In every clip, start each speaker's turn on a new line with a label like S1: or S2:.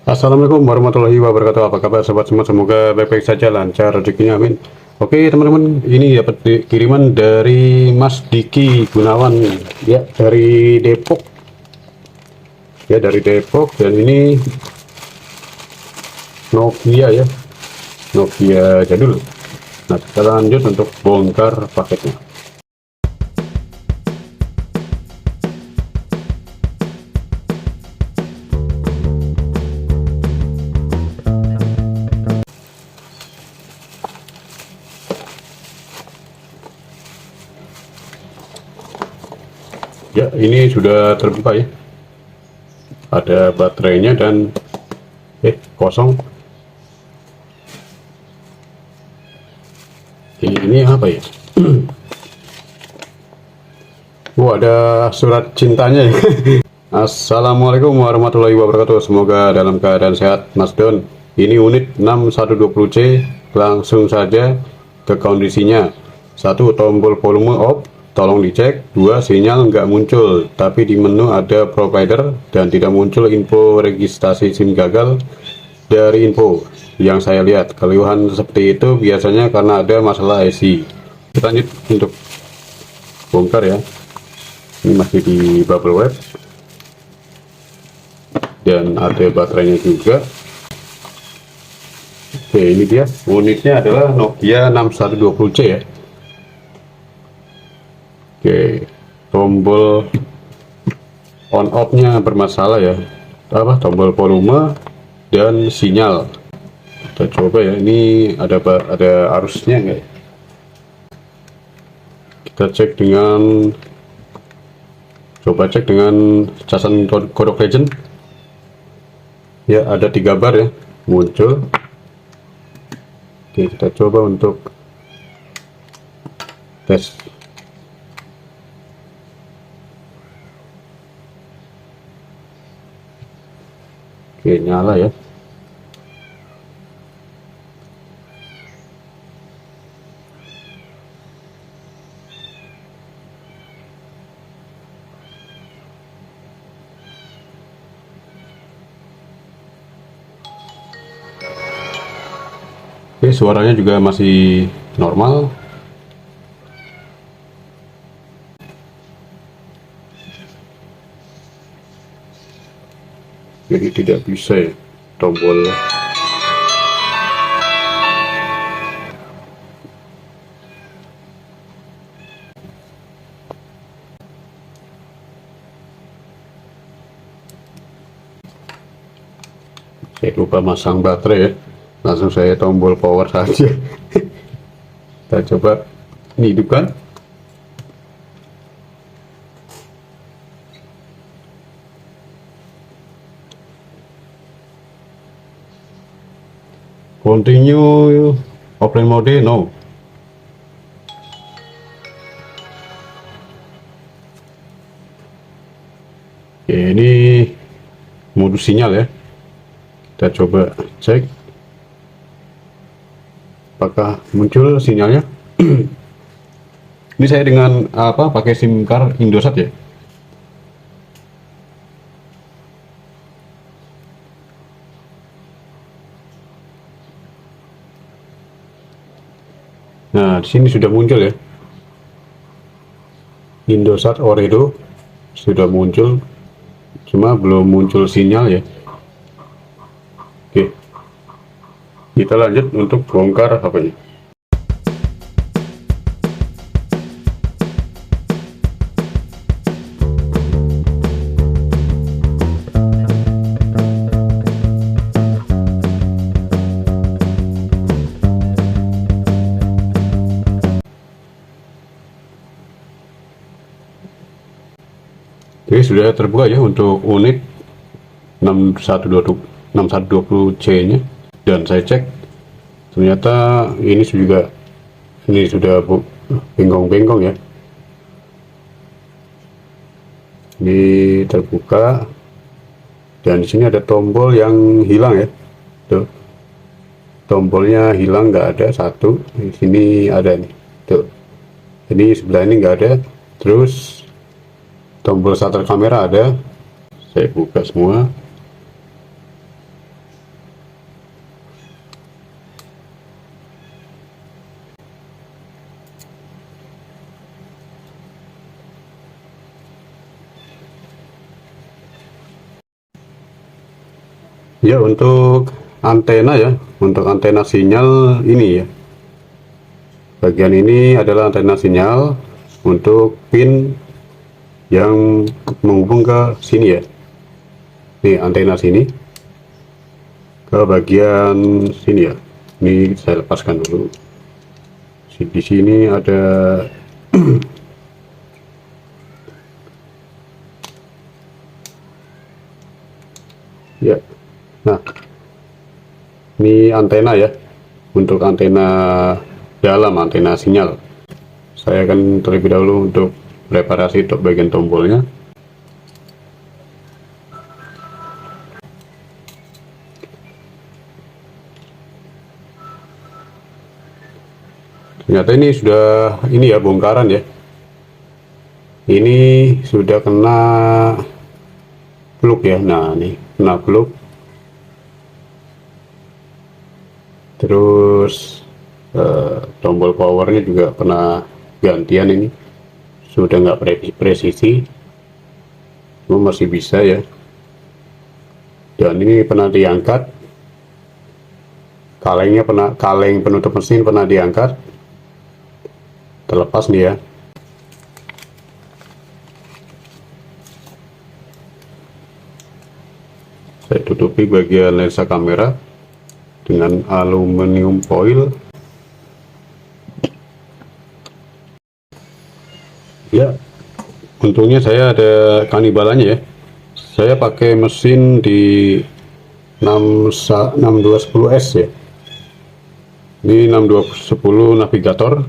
S1: Assalamualaikum warahmatullahi wabarakatuh. Apa kabar sobat semua? Semoga baik-baik saja, lancar rezekinya, amin. Oke teman-teman, ini dapat kiriman dari Mas Diki Gunawan, ya, dari Depok, dan ini Nokia, ya, Nokia jadul. Nah, kita lanjut untuk bongkar paketnya. Ya, ini sudah terbuka, ya. Ada baterainya dan kosong. Ini apa ya? Ada surat cintanya, ya. Assalamualaikum warahmatullahi wabarakatuh. Semoga dalam keadaan sehat, Mas Don. Ini unit 6120C. Langsung saja ke kondisinya. 1. Tombol volume off, tolong dicek. 2. Sinyal nggak muncul, tapi di menu ada provider dan tidak muncul info registrasi SIM gagal. Dari info yang saya lihat, keluhan seperti itu biasanya karena ada masalah IC. Kita lanjut untuk bongkar, ya. Ini masih di bubble wrap dan ada baterainya juga. Oke, ini dia unitnya, adalah Nokia 6120C, ya. Oke, tombol on off nya bermasalah, ya, tombol volume dan sinyal. Kita coba, ya, ini ada arusnya enggak, ya? Kita cek dengan casan kodok legend, ya, ada 3 bar, ya, muncul. Oke, kita coba untuk tes. Oke, nyala, ya. Oke, suaranya juga masih normal. Jadi tidak bisa, ya, tombol. Saya lupa masang baterai, ya. Langsung saya tombol power saja. Kita coba ini hidupkan. Continue offline mode, no. Oke, ini modus sinyal, ya. Kita coba cek apakah muncul sinyalnya. Ini saya dengan pakai SIM card Indosat, ya. Nah, di sini sudah muncul, ya. Indosat Ooredoo sudah muncul, cuma belum muncul sinyal, ya. Oke, kita lanjut untuk bongkar HP-nya. Oke, sudah terbuka, ya, untuk unit 6120C nya, dan saya cek ternyata ini sudah bengkong-bengkong, ya. Ini terbuka dan di sini ada tombol yang hilang, ya. Tuh, tombolnya hilang, nggak ada. Satu di sini ada nih, tuh. Ini sebelah ini nggak ada. Terus tombol shutter kamera ada. Saya buka semua. Ya, untuk antena ya, untuk antena sinyal ini ya. Bagian ini adalah antena sinyal untuk pin yang menghubung ke sini ya. Nih antena sini ke bagian sini ya. Ini saya lepaskan dulu. Di sini ada ya. Nah, ini antena ya, untuk antena dalam, antena sinyal. Saya akan terlebih dahulu untuk reparasi untuk bagian tombolnya. Ternyata ini sudah ini ya, bongkaran ya. Ini sudah kena plug ya. Nah, ini kena plug. Terus tombol powernya juga pernah gantian, ini sudah nggak presisi, cuma masih bisa ya. Dan ini pernah diangkat, kaleng penutup mesin pernah diangkat, terlepas nih ya. Saya tutupi bagian lensa kamera dengan aluminium foil. Ya, untungnya saya ada kanibalannya ya. Saya pakai mesin di 6210S ya. Ini 6210 navigator.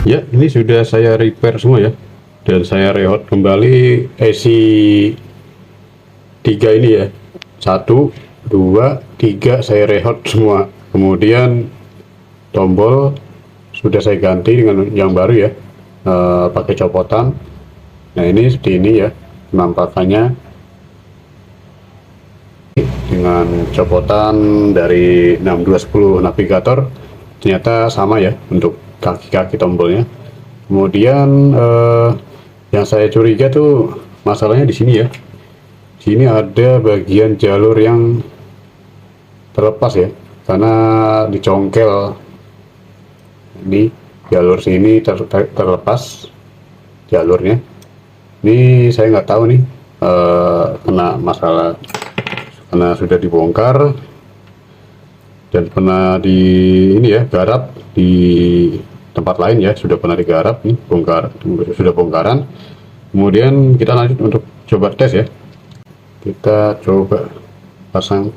S1: Ya, ini sudah saya repair semua ya, dan saya rehot kembali esi 3 ini ya, 1, 2, 3 saya rehot semua. Kemudian tombol sudah saya ganti dengan yang baru ya, pakai copotan. Nah, ini seperti ini ya penampakannya, dengan copotan dari 6210 navigator. Ternyata sama ya untuk kaki-kaki tombolnya. Kemudian yang saya curiga tuh masalahnya di sini ya. Sini ada bagian jalur yang terlepas ya, karena dicongkel. Ini jalur sini terlepas jalurnya. Ini saya nggak tahu nih, kena masalah karena sudah dibongkar dan pernah di ini ya, garap di tempat lain ya, sudah pernah digarap nih, sudah bongkaran. Kemudian kita lanjut untuk coba tes ya, kita coba pasang.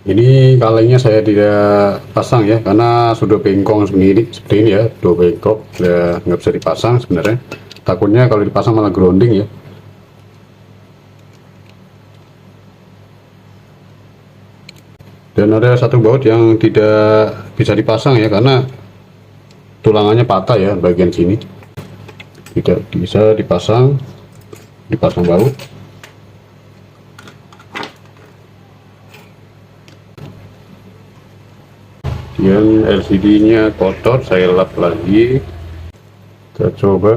S1: Ini kalengnya saya tidak pasang ya, karena sudah bengkong sendiri seperti ini ya, sudah bengkok, ya nggak bisa dipasang sebenarnya. Takutnya kalau dipasang malah grounding ya. Dan ada satu baut yang tidak bisa dipasang ya, karena tulangannya patah ya, bagian sini tidak bisa dipasang baut. Kemudian LCD-nya kotor, saya lap lagi. Kita coba.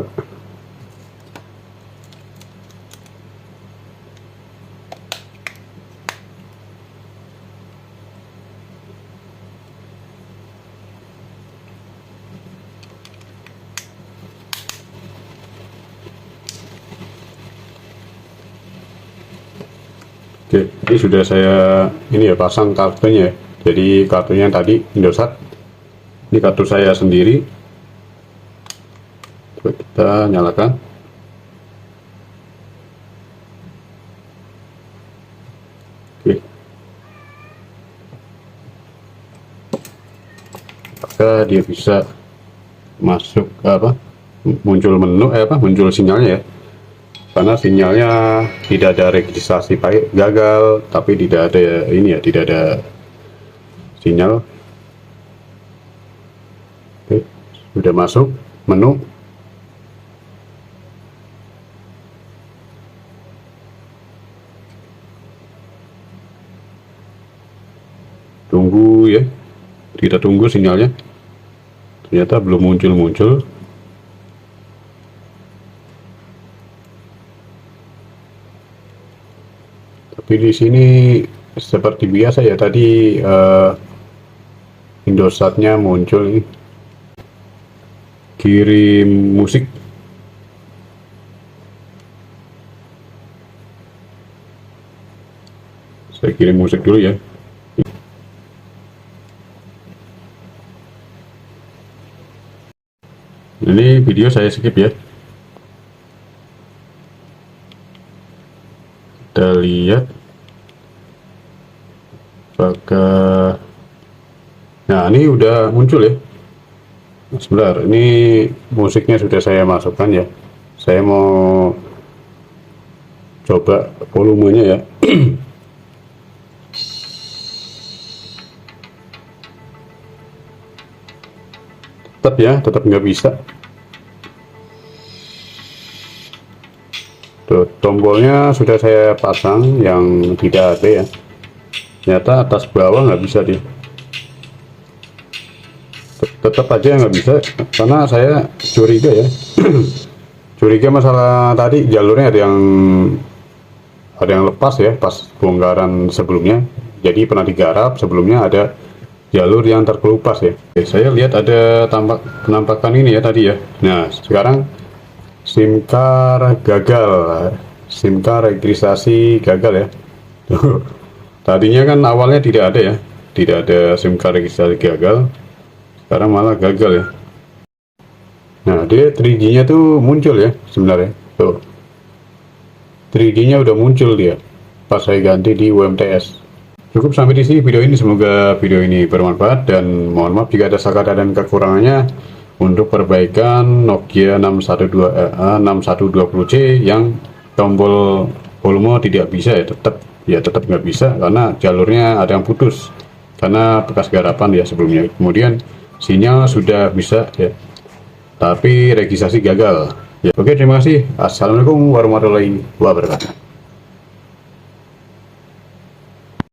S1: Oke, ini sudah saya ini ya, pasang kartunya ya. Jadi kartunya tadi Indosat, ini kartu saya sendiri. Coba kita nyalakan. Oke, maka dia bisa masuk muncul menu muncul sinyalnya ya, karena sinyalnya tidak ada registrasi gagal, tapi tidak ada ini ya, tidak ada sinyal. Oke, sudah masuk menu. Tunggu ya, kita tunggu sinyalnya. Ternyata belum muncul. Tapi di sini seperti biasa ya, tadi Indosatnya muncul ini, kirim musik. Saya kirim musik dulu ya. Ini video saya skip ya. Kita lihat apakah, nah ini udah muncul ya. Sebentar, ini musiknya sudah saya masukkan ya. Saya mau coba volumenya ya. tetap nggak bisa. Tuh, tombolnya sudah saya pasang yang tidak ada ya. Ternyata atas bawah nggak bisa dia. Tetap aja nggak bisa, karena saya curiga ya. Curiga masalah tadi jalurnya ada yang lepas ya pas bongkaran sebelumnya. Jadi pernah digarap sebelumnya, ada jalur yang terkelupas ya. Oke, saya lihat ada penampakan ini ya tadi ya. Nah, sekarang SIM card gagal, SIM card registrasi gagal ya. Tadinya kan awalnya tidak ada ya, tidak ada SIM card registrasi gagal, sekarang malah gagal ya. Nah, dia 3G nya tuh muncul ya sebenarnya tuh, 3D-nya udah muncul dia pas saya ganti di UMTS. Cukup sampai di sini video ini, semoga video ini bermanfaat dan mohon maaf jika ada salah kata dan kekurangannya. Untuk perbaikan Nokia 6120C yang tombol volume tidak bisa tetap nggak bisa karena jalurnya ada yang putus karena bekas garapan ya sebelumnya. Kemudian sinyal sudah bisa ya, tapi registrasi gagal ya. Oke, terima kasih. Assalamualaikum warahmatullahi wabarakatuh.